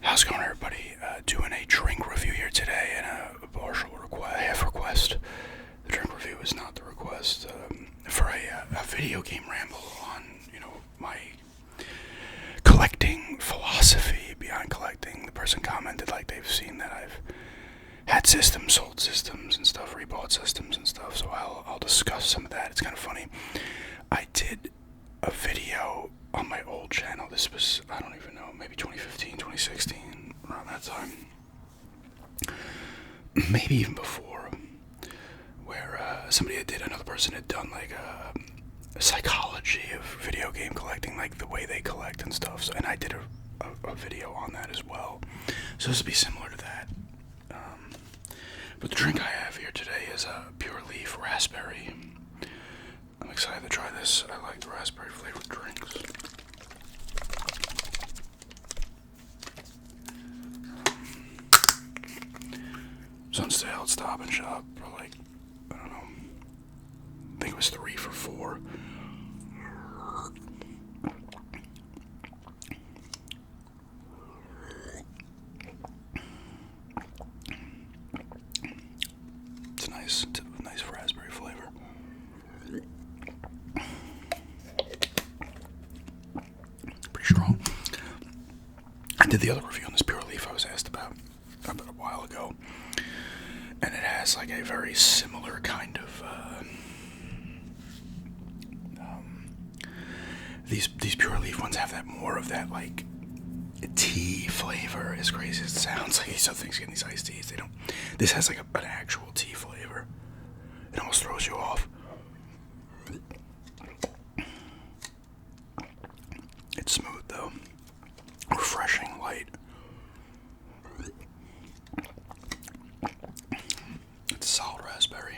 How's it going, everybody? Doing a drink review here today, and a partial half request. The drink review is not the request. For a video game ramble on, my collecting philosophy beyond collecting. The person commented like they've seen that I've had systems, sold systems and stuff, rebought systems and stuff. So I'll discuss some of that. It's kind of funny. I did a video on my old channel. This was, I don't even know, maybe 2015, 2016, around that time. Maybe even before, where another person had done like a psychology of video game collecting, like the way they collect and stuff. So, and I did a video on that as well. So this will be similar to that. But the drink I have here today is a Pure Leaf Raspberry. I'm excited to try this. I like the raspberry flavored drinks. It's on sale at Stop and Shop for like, I don't know, I think it was 3 for $4. It's a nice raspberry flavor. Pretty strong. I did the other review on this Pure Leaf I was asked about a while ago, and it has like a very similar kind of these Pure Leaf ones have that more of that like tea flavor. As crazy as it sounds, like these other things getting these iced teas, they don't. This has like an actual tea flavor. It almost throws you off. It's smooth though, refreshing, light. It's a solid raspberry.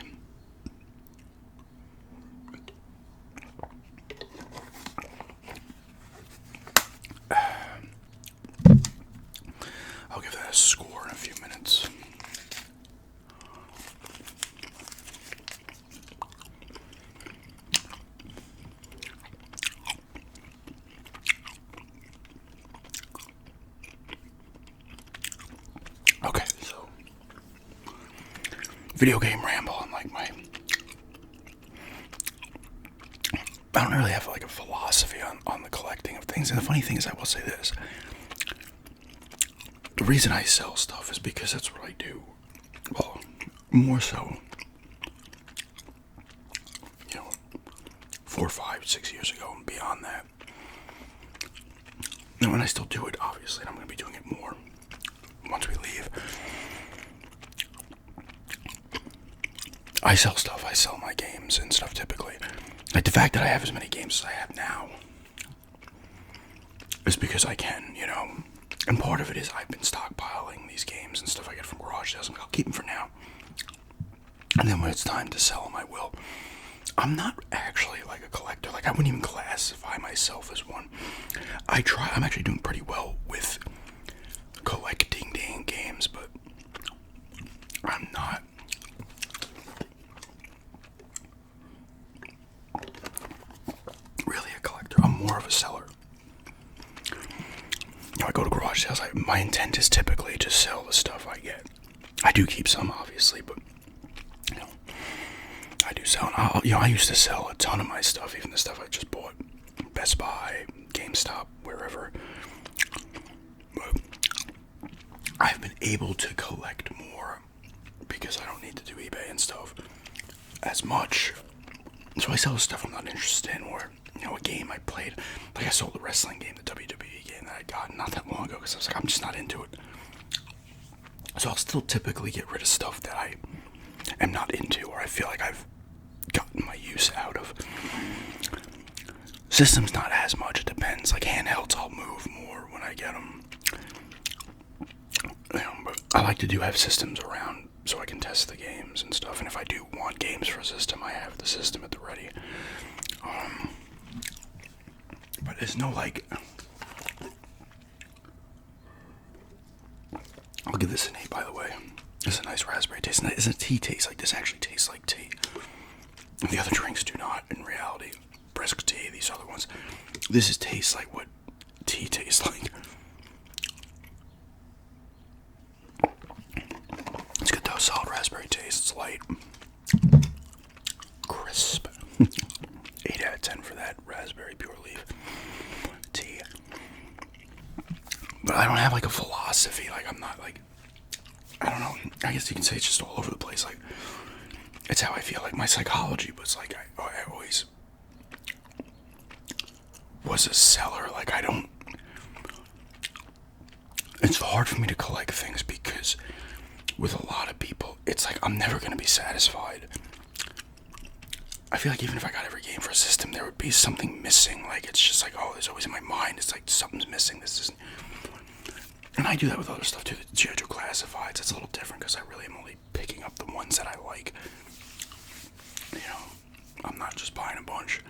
I'll give that a score in a few minutes. Okay, so video game ramble and like I don't really have like a philosophy on the collecting of things. And the funny thing is, I will say this. The reason I sell stuff is because that's what I do. Well, more so, 4, 5, 6 years ago and beyond that. Now, and I still do it, obviously, and I'm going to be doing it more once we leave. I sell stuff. I sell my games and stuff typically. Like the fact that I have as many games as I have now is because I can, And part of it is I've been stockpiling these games and stuff I get from garage sales. I'll keep them for now. And then when it's time to sell them, I will. I'm not actually like a collector. Like I wouldn't even classify myself as one. I'm actually doing pretty well with collecting games, but I'm not really a collector. I'm more of a seller. I go to garage sales. My intent is typically to sell the stuff I get. I do keep some, obviously, but I do sell. I used to sell a ton of my stuff, even the stuff I just bought, Best Buy, GameStop, wherever. But I've been able to collect more because I don't need to do eBay and stuff as much. So I sell stuff I'm not interested in, or a game I played. Like I sold the wrestling game, the WWE game that I got not that long ago, because I was like, I'm just not into it. So I'll still typically get rid of stuff that I am not into, or I feel like I've gotten my use out of. Systems not as much. It depends. Like handhelds, I'll move more when I get them. But I like to have systems around so I can test the games and stuff. And if I do want games for a system, I have the system at the ready. But there's no like. I'll give this an 8, by the way. It's a nice raspberry taste. It's a tea taste. Like this actually tastes like tea. The other drinks do not, in reality. Brisk tea, these other ones. This tastes like what tea tastes like. raspberry taste. It's light, crisp. 8 out of 10 for that raspberry pure leaf tea. But I don't have like a philosophy. Like I'm not like, I don't know. I guess you can say it's just all over the place. Like it's how I feel. Like my psychology was like I always was a seller. Like I don't. It's hard for me to collect things because with a lot of people, it's like I'm never gonna be satisfied. I feel like even if I got every game for a system, there would be something missing. Like it's just like, oh, there's always in my mind. It's like something's missing. This isn't. And I do that with other stuff too. The G.I. Joe Classifieds, it's a little different because I really am only picking up the ones that I like. You know, I'm not just buying a bunch.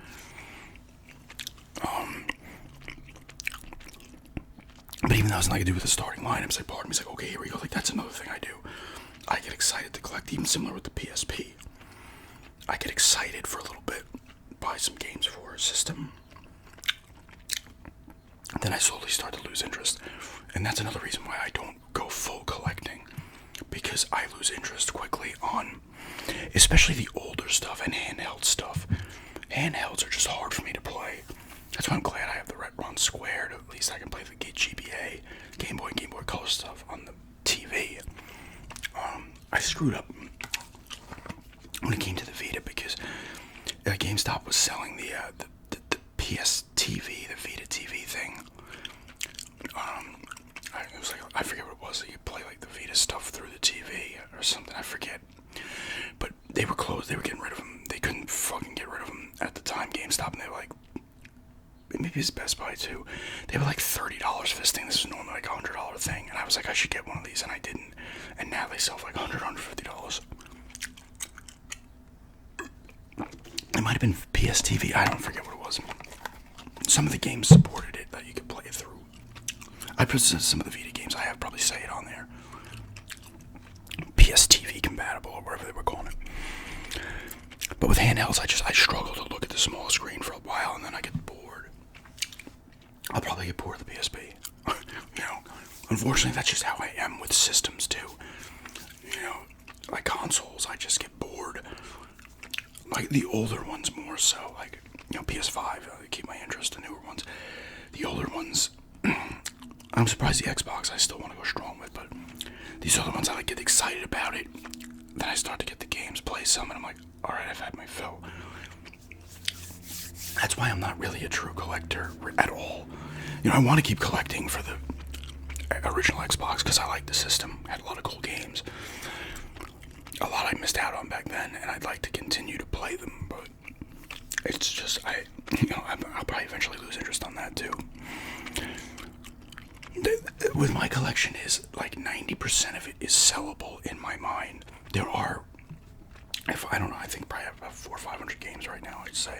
But even though it's nothing to do with the starting lineups, like part of me's like, okay, here we go. Like that's another thing I do. I get excited to collect, even similar with the PSP. I get excited for a little bit, buy some games for a system. Then I slowly start to lose interest. And that's another reason why I don't go full collecting. Because I lose interest quickly on, especially the older stuff and handheld stuff. Handhelds are just hard for me to play. That's why I'm glad I have the Retron Squared. At least I can play the GBA, Game Boy, and Game Boy Color stuff on the TV. I screwed up when it came to the Vita because GameStop was selling the PS TV, the Vita TV thing. It was like, I forget what it was. You play like the Vita stuff through the TV or something. I forget. But they were closed. They were getting rid of them. They couldn't fucking get rid of them at the time. GameStop, and they were like, maybe it's Best Buy too. They were like $30 for this thing. This was normally like a $100 thing, and I was like, I should get one of these, and I didn't. And now they sell for like $150. It might have been PS TV. I don't forget what it was. Some of the games supported it that you could play it through. I put some of the Vita games I have probably say it on there. PS TV compatible or whatever they were calling it. But with handhelds, I struggle to look at the small screen for a while, and then I get bored. I'll probably get bored of the PSP. You know, unfortunately, that's just how I am with systems too. You know, like consoles, I just get bored. Like the older ones more so. Like, you know, PS5, I keep my interest in newer ones. The older ones, I'm surprised the Xbox I still want to go strong with, but these other ones I like get excited about it. Then I start to get the games, play some, and I'm like, alright, I've had my fill. That's why I'm not really a true collector at all. You know, I want to keep collecting for the original Xbox because I like the system. It had a lot of cool games. A lot I missed out on back then, and I'd like to continue to play them, but it's just, I'll probably eventually lose interest on that too. With my collection is like 90% of it is sellable in my mind. There are, I think probably have about 400 or 500 games right now, I'd say.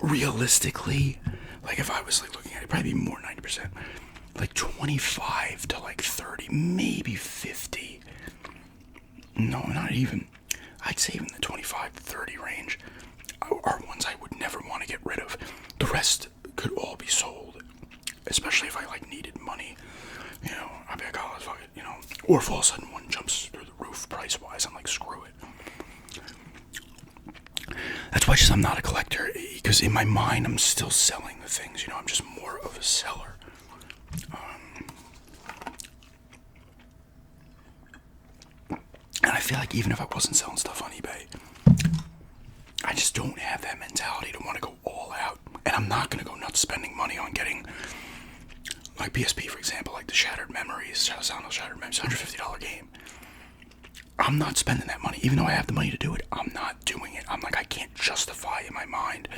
Realistically, like if I was like looking at it, probably be more 90%. Like 25 to like 30, maybe 50. No, not even. I'd say even the 25 to 30 range are ones I would never want to get rid of. The rest could all be sold, especially if I like needed money. You know, I'd be like, oh, let's fuck it, you know. Or if all of a sudden one jumps through the roof price-wise, I'm like, screw it. That's why I'm not a collector, because in my mind I'm still selling the things, you know, I'm just more of a seller. And I feel like even if I wasn't selling stuff on eBay, I just don't have that mentality to want to go all out. And I'm not going to go nuts spending money on getting, like PSP for example, like the Shattered Memories, Sound of Shattered Memories, $150 game. I'm not spending that money, even though I have the money to do it. I'm not doing it. I'm like, I can't justify in my mind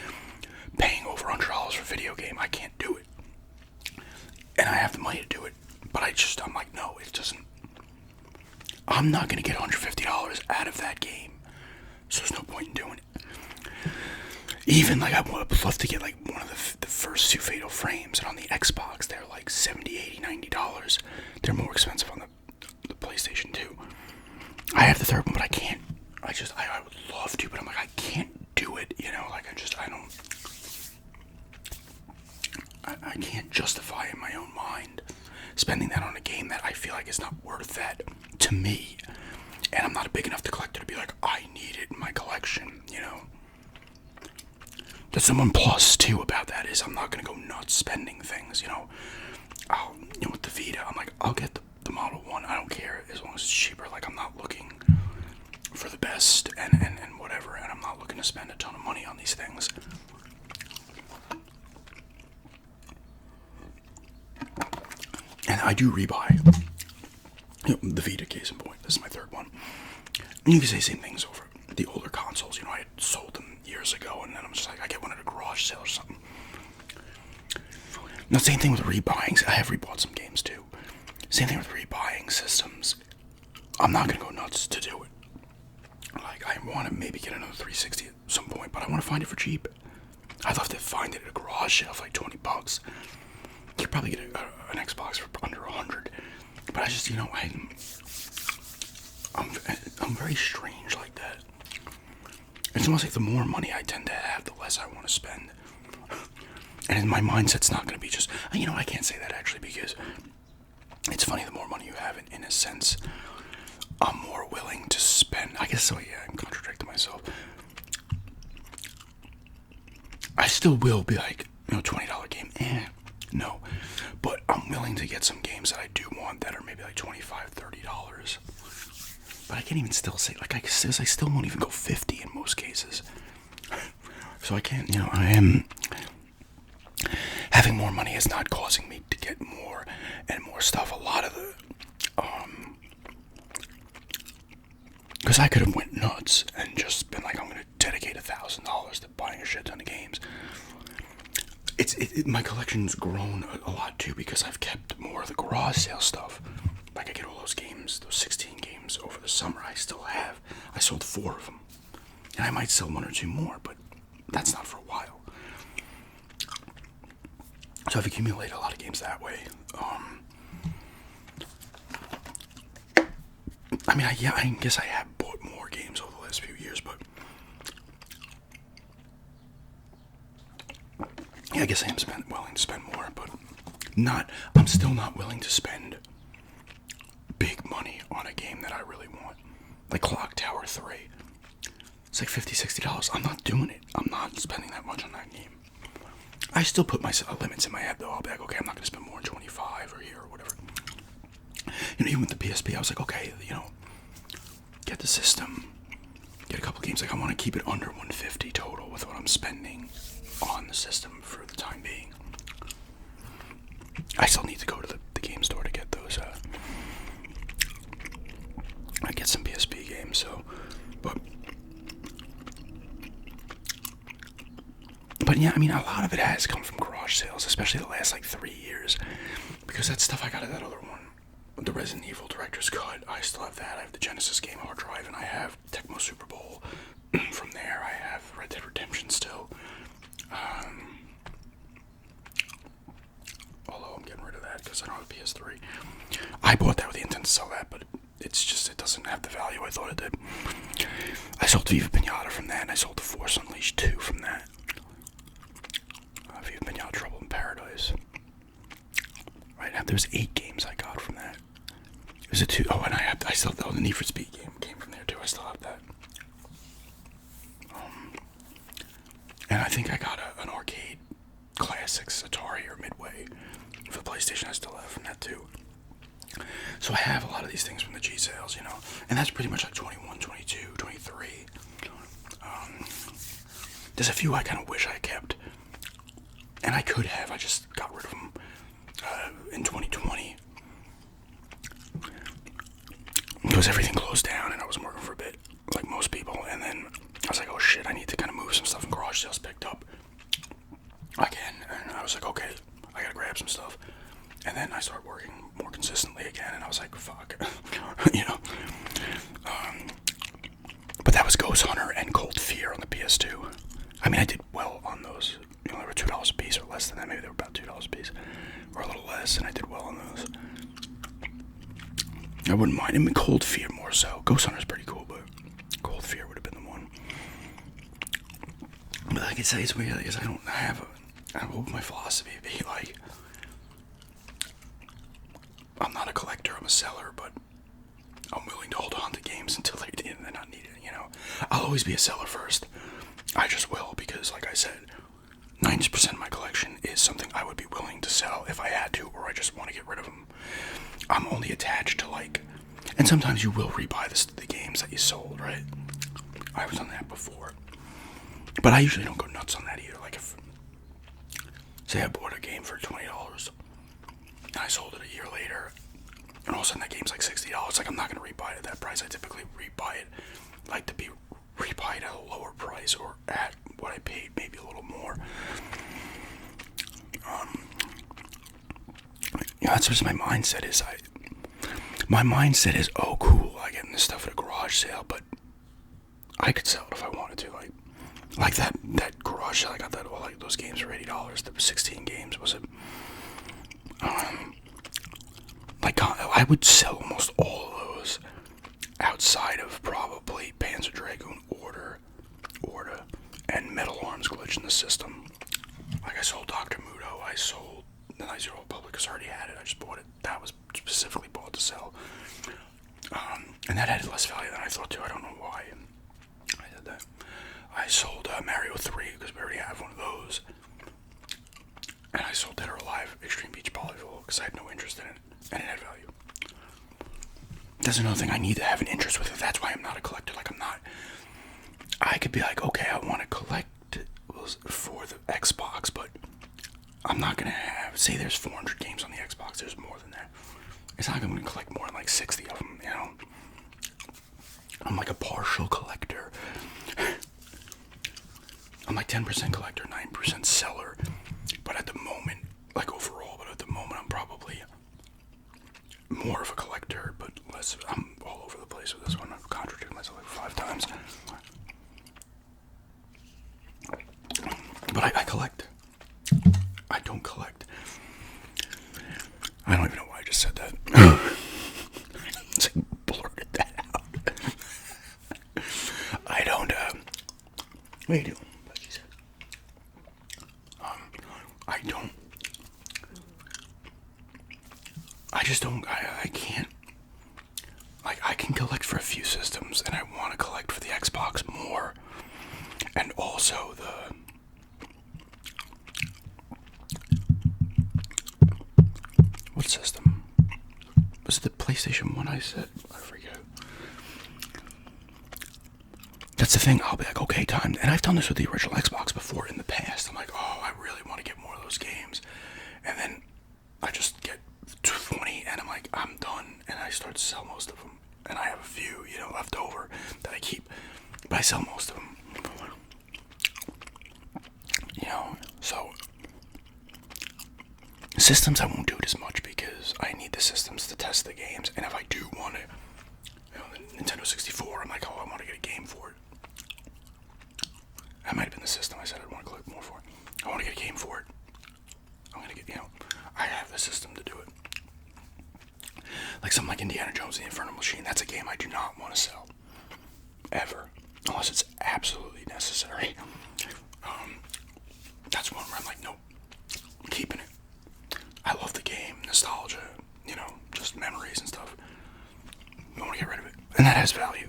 paying over $100 for a video game. I can't do it. And I have the money to do it, but I'm like, no, it doesn't. I'm not going to get $150 out of that game, so there's no point in doing it. Even like I would love to get like one of the first two Fatal Frames, and on the Xbox they're like $70, $80, $90. They're more expensive on the PlayStation 2. I have the third one, but I can't. I would love to, but I'm like, I can't do it, you know, like I can't justify in my own mind spending that on a game that I feel like is not worth that to me. And I'm not a big enough collector to be like, I need it in my collection, you know. That's the one plus too about that is I'm not gonna go nuts spending things, you know. With the Vita, I'm like, I'll get the Model 1, I don't care as long as it's cheaper. Like, I'm not looking for the best and whatever, and I'm not looking to spend a ton of money on these things. And I do rebuy. The Vita, case in point. This is my third one. And you can say same things over the older consoles. You know, I had sold them years ago, and then I'm just like, I get one at a garage sale or something. Now, same thing with rebuying. I have rebought some games too. Same thing with rebuying systems. I'm not gonna go nuts to do it. Like, I want to maybe get another 360 at some point, but I want to find it for cheap. I'd love to find it at a garage sale for like $20. You could probably get an Xbox for under $100. But I just, you know, I'm very strange like that. It's almost like the more money I tend to have, the less I want to spend. And my mindset's not going to be just, you know, I can't say that actually, because it's funny, the more money you have, in a sense, I'm more willing to spend. I guess so, yeah, I'm contradicting myself. I still will be like, you know, $20 game, no. But I'm willing to get some games that I do want that are maybe like $25, $30. But I can't even still say, like I still won't even go 50 in most cases. So I can't, you know, I am, having more money is not causing me to get more and more stuff. A lot of the, because I could have went nuts and just been like, I'm going to dedicate $1,000 to buying a shit ton of games. My collection's grown a lot too, because I've kept more of the garage sale stuff. Like, I get all those games, those 16 games over the summer. I still have. I sold 4 of them, and I might sell 1 or 2 more, but that's not for a while. So I've accumulated a lot of games that way. I mean, I guess I have bought more games over the last few years, but yeah, I guess I am willing to spend more, but I'm still not willing to spend big money on a game that I really want. Like Clock Tower 3. It's like $50, $60. I'm not doing it. I'm not spending that much on that game. I still put myself limits in my head, though. I'll be like, okay, I'm not going to spend more than 25 or here or whatever. You know, even with the PSP, I was like, okay, you know, get the system, get a couple games. Like, I want to keep it under 150 total with what I'm spending on the system for the time being. I still need to go to the game store to get those, I get some PSP games, so, but yeah, I mean, a lot of it has come from garage sales, especially the last, like, 3 years, because that stuff I got at that other one, the Resident Evil Director's Cut, I still have that. I have the Genesis game hard drive, and I have Tecmo Super Bowl. From there, I have Red Dead Redemption still. Although I'm getting rid of that because I don't have a PS3. I bought that with the intent to sell that, but it's just, it doesn't have the value I thought it did. I sold Viva Pinata from that, and I sold The Force Unleashed 2 from that. Viva Pinata, Trouble in Paradise. Right now, there's 8 games I got from that. It was a 2. Oh, and I still have the Need for Speed game came from there too. I still have that. And I think I got an arcade classics Atari or Midway for the PlayStation. I still have from that too. So I have a lot of these things from the G sales, you know, and that's pretty much like 21, 22, 23. There's a few I kind of wish I kept, and I could have. I just got rid of them in 2020 because everything closed down and I wasn't working for a bit, like most people. And then I was like, oh shit, I need to kind of move some stuff, and garage sales picked up again, and I was like, okay, I gotta grab some stuff. And then I started working more consistently again, and I was like, fuck, you know. But that was Ghost Hunter and Cold Fear on the PS2. I mean, I did well on those. You know, they were $2 a piece or less than that. Maybe they were about $2 a piece, or a little less, and I did well on those. I wouldn't mind. I mean, Cold Fear more so. Ghost Hunter's pretty cool, but Cold Fear would have been the one. But like I say, it's weird because I don't have my philosophy be like, I'm not a collector, I'm a seller, but I'm willing to hold on to games until they're not needed, I'll always be a seller first. I just will, because like I said, 90% of my collection is something I would be willing to sell if I had to, or I just want to get rid of them. I'm only attached to and sometimes you will rebuy the games that you sold, right? I've done that before. But I usually don't go nuts on that either. Like if, say I bought a game for $20, and I sold it a year later, and all of a sudden that game's like $60, I'm not going to rebuy it at that price. I typically rebuy it, to be rebuy it at a lower price, or at what I paid, maybe a little more. That's just my mindset is. My mindset is, oh cool, I get this stuff at a garage sale, but I could sell it if I wanted to. Like that garage sale, I got those games for $80. There were 16 games, was it? I would sell almost all of those outside of probably Panzer Dragoon, Order, and Metal Arms Glitch in the System. I sold Dr. Muto, I sold the Night Zero Republic because I already had it. I just bought it. That was specifically bought to sell. And that had less value than I thought too. I don't know why I did that. I sold Mario 3 because we already have one of those. And I sold Dead or Alive Extreme Beach Volleyball because I had no interest in it. And it had value. That's another thing, I need to have an interest with it. That's why I'm not a collector. I could be like, okay, I want to collect for the Xbox, but I'm not going to say there's 400 games on the Xbox, there's more than that. It's not like I'm going to collect more than 60 of them, I'm like a partial collector. I'm 10% collector, 9% seller, but at the moment, overall, I'm probably more of a collector, but less. I'm all over the place with this one. I've contradicted myself 5 times. But I collect. I don't collect. I don't even know why I just said that. It's blurted that out. I don't, what are you doing? Like you said. I don't. I just don't, I can't. I can collect for a few systems, and I want to collect for the Xbox more. And also what system? Was it the PlayStation 1 I said? I forget. That's the thing, I'll be like, okay, time. And I've done this with the original Xbox before in the past. I'm like, oh, I really want to get more of those games. And then I just get 20, and I'm like, I'm done. And I start to sell most of them. And I have a few, left over that I keep. But I sell most of them. So systems I won't do it as much because I need the systems to test the games, and if I do want it, the Nintendo 64, I'm like, oh, I want to get a game for it. That might have been the system I said I'd want to collect more for. I want to get a game for it. I'm gonna get, I have the system to do it. Something like Indiana Jones and the Infernal Machine, that's a game I do not want to sell. Ever. Unless it's absolutely necessary. That's one where I'm like, nope, I'm keeping it. I love the game, nostalgia, just memories and stuff. I want to get rid of it. And that has value.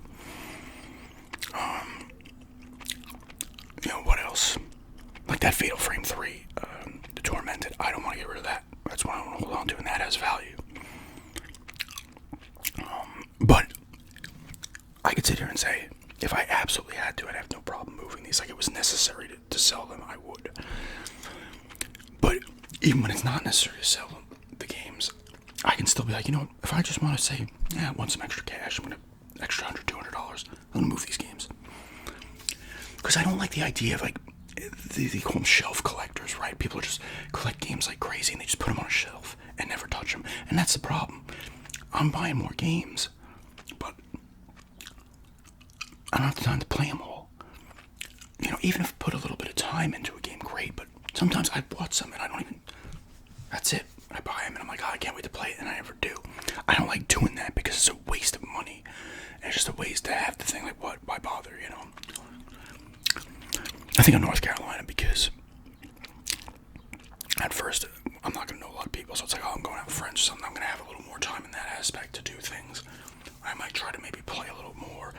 What else? Like that Fatal Frame 3, the Tormented, I don't want to get rid of that. That's what I want to hold on to, and that has value. But I could sit here and say, if I absolutely had to, I'd have no problem moving these. Like it was necessary to sell them, I would. But even when it's not necessary to sell them, the games, I can still be like, if I just want to say, yeah, I want some extra cash, I'm going to extra $100, $200, I'm going to move these games. Because I don't like the idea of they call them shelf collectors, right? People just collect games like crazy and they just put them on a shelf and never touch them. And that's the problem. I'm buying more games, but I don't have the time to play them all. Even if I put a little bit of time into a game, great, but sometimes I bought some and I don't even, that's it. I buy them and I'm like, oh, I can't wait to play it, and I never do. I don't like doing that because it's a waste of money. And it's just a waste to have the thing, why bother, I think of North Carolina because at first I'm not going to know a lot of people, so it's like, oh, I'm going out with friends or something. I'm going to have a little more time in that aspect to do things. I might try to maybe play a little more.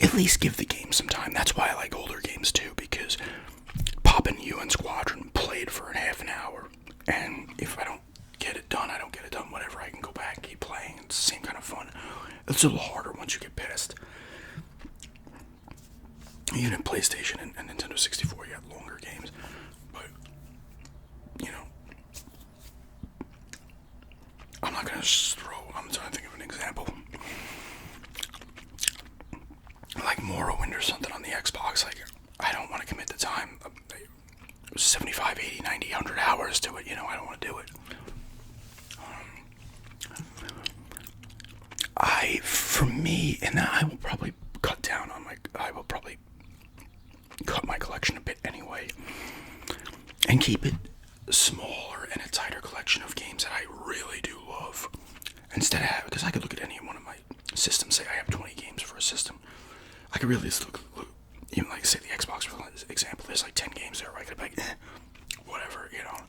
At least give the game some time. That's why I like older games too, because popping UN Squadron, played for half an hour, and if I don't get it done, I don't get it done. Whatever, I can go back and keep playing. It's the same kind of fun. It's a little harder once you get past. Even in PlayStation and Nintendo 64, you have longer games. But, you know, I'm not going to just throw, I'm trying to think of an example. Like Morrowind or something on the Xbox, like, I don't want to commit the time. 75, 80, 90, 100 hours to it, you know, I don't want to do it. For me, and I will probably cut down on I will probably cut my collection a bit anyway, and keep it smaller and a tighter collection of games that I really do love. Instead of because I could look at any one of my systems, say I have 20 games for a system, I could really just look even like say the Xbox for example, there's like 10 games there, where I could be like, whatever, you know.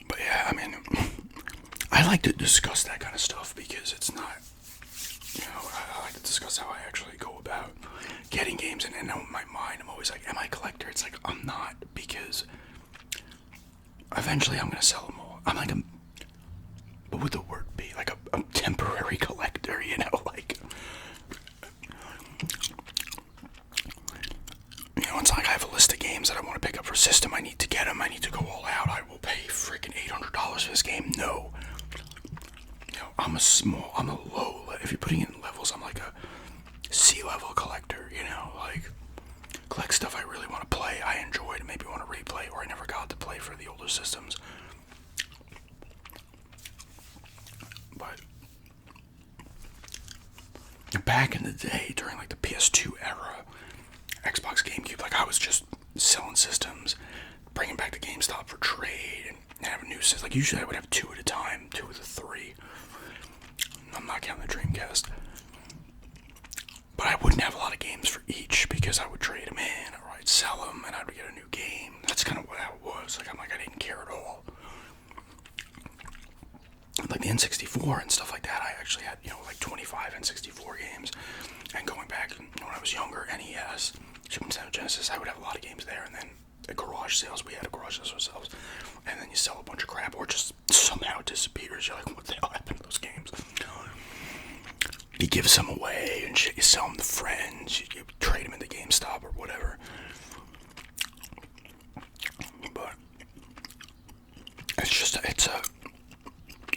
But yeah, I mean, I like to discuss that kind of stuff because it's not, you know, I like to discuss how I actually go about getting games, and in my mind, I'm always like, am I a collector? It's like, I'm not, because eventually I'm going to sell them all. I'm like, what would the word be? Like a temporary collector, you know, like, you know, it's like I have a list of games that I want to pick up for system. I need to get them. I need to go all out. I will pay freaking $800 for this game. No. You know, I'm a low, if you're putting in levels, I'm like a C-level collector, you know, like, collect stuff I really want to play, I enjoyed, maybe want to replay, or I never got to play for the older systems. But back in the day, during like the PS2 era, Xbox, GameCube, like, I was just selling systems, bringing back to GameStop for trade, and having new systems. Like, usually I would have 2 at a time, 2 of the 3. I'm not counting the Dreamcast. But I wouldn't have a lot of games for each, because I would trade them in, or I'd sell them, and I would get a new game. That's kind of what that was. Like, I didn't care at all. Like the N64 and stuff like that, I actually had, you know, like 25 N64 games. And going back, when I was younger, NES, Super Nintendo Genesis, I would have a lot of games there. And then at garage sales, we had a garage sales ourselves. And then you sell a bunch of crap, or just somehow it disappears. You're like, what the hell happened to those games? You give some away and shit, you sell them to friends, you trade them into GameStop or whatever. But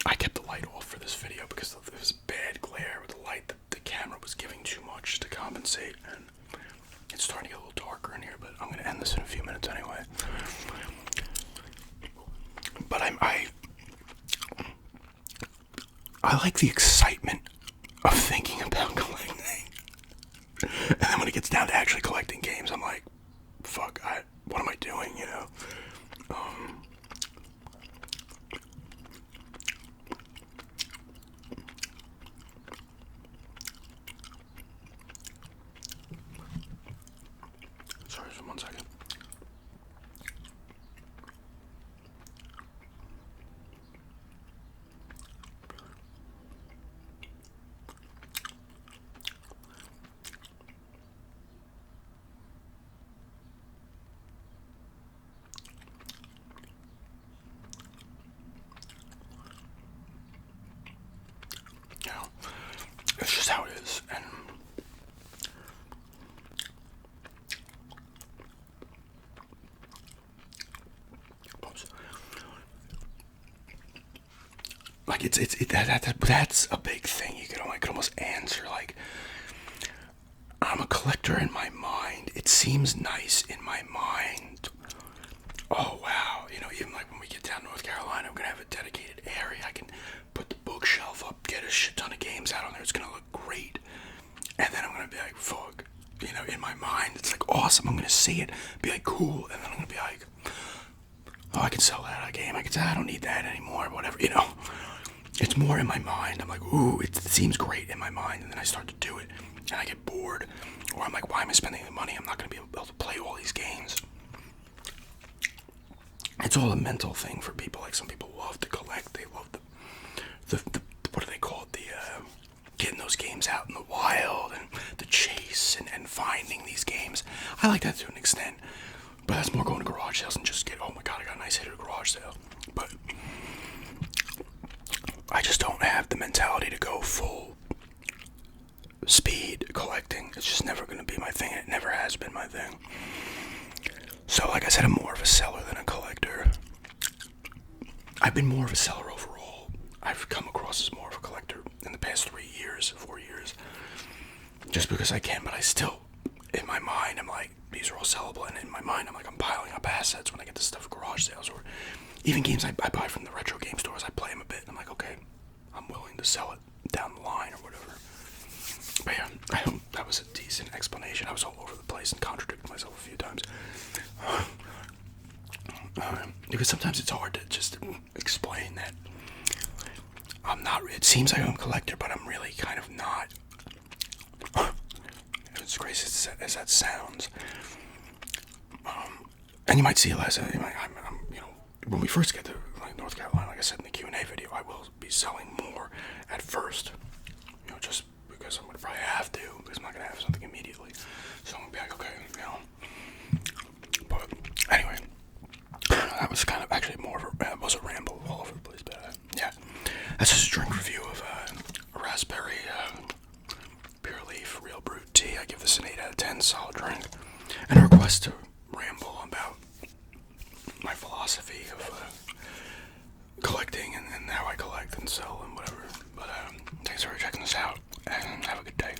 I kept the light off for this video because there was bad glare with the light. The camera was giving too much to compensate, and it's starting to get a little darker in here, but I'm going to end this in a few minutes anyway. But I like the excitement of thinking about collecting. And then when it gets down to actually collecting games, I'm like, fuck, what am I doing, you know? Sorry, just 1 second. You know, it's just how it is, and like that's a big thing. You could almost answer like, I'm a collector in my mind. It seems nice in my mind. Oh wow, you know, even like when we get down to North Carolina, we're gonna have a dedicated area. I can put the bookshelf up, get a shit ton of games out on there. It's gonna look great. And then I'm gonna be like, fuck, you know, in my mind, it's like awesome. I'm gonna see it, be like, cool, and then I'm gonna be like, oh, I can sell that game. I can say I don't need that anymore, whatever, you know. It's more in my mind. I'm like, ooh, it seems great in my mind, and then I start to do it, and I get bored, or I'm like, why am I spending the money? I'm not gonna be able to play all these games. it's all a mental thing for people. Like, some people love to collect. They love the what do they call it? Getting those games out in the wild and the chase and finding these games. I like that to an extent, but that's more going to garage sales and just get, oh my god, I got a nice hit at a garage sale. But I just don't have the mentality to go full speed collecting. It's just never going to be my thing. It never has been my thing. So, like I said, I'm more of a seller than a collector. I've been more of a seller overall. I've come across as more of a collector in the past 4 years. Just because I can, but I still, in my mind, I'm like, these are all sellable. And in my mind, I'm like, I'm piling up assets when I get this stuff at garage sales. Or even games I buy from the retro game stores, I play them a bit. And I'm like, okay, I'm willing to sell it down the line or whatever. But yeah, I hope that was a decent explanation. I was all over the place and contradicted myself a few times. Because sometimes it's hard to just explain that I'm not, it seems like I'm a collector, but I'm really kind of not. As crazy as that sounds. And you might see less. I'm, when we first get to North Carolina, like I said in the Q&A video, I will be selling more at first. Just because I'm going to probably have to, because I'm not going to have something immediately. So I'm going to be like, okay, But anyway, that was kind of actually more of it was a ramble all over the place. But yeah, that's just a drink review of a raspberry pure leaf real brewed tea. I give this an 8 out of 10, solid drink. And a request to ramble about my philosophy of collecting and how I collect and sell and whatever. But thanks for checking this out, and have a good day.